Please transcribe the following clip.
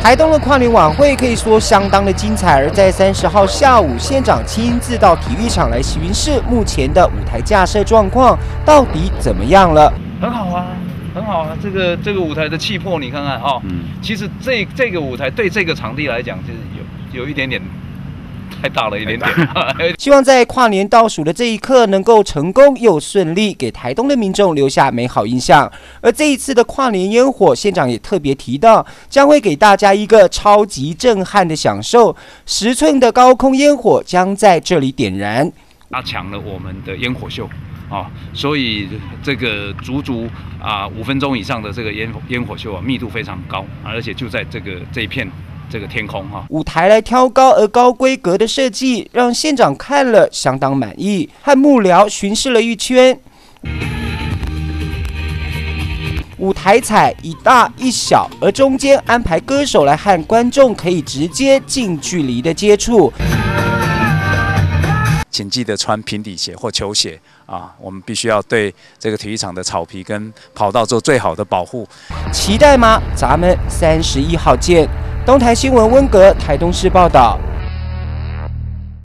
台东的跨年晚会可以说相当的精彩，而在30号下午，县长亲自到体育场来巡视目前的舞台架设状况到底怎么样了。很好啊，很好啊，这个舞台的气魄你看看哦，其实这个舞台对这个场地来讲，就是有一点点。太大了一点点，希望在跨年倒数的这一刻能够成功又顺利，给台东的民众留下美好印象。而这一次的跨年烟火，县长也特别提到，将会给大家一个超级震撼的享受，10寸的高空烟火将在这里点燃，加强了我们的烟火秀。所以这个足足5分钟以上的这个烟火秀密度非常高，而且就在这一片。这个天空舞台来挑高而高规格的设计，让县长看了相当满意，和幕僚巡视了一圈。舞台彩一大一小，而中间安排歌手来和观众可以直接近距离的接触。请记得穿平底鞋或球鞋我们必须要对这个体育场的草皮跟跑道做最好的保护。期待吗？咱们31号见。东台新闻温格台东市报道。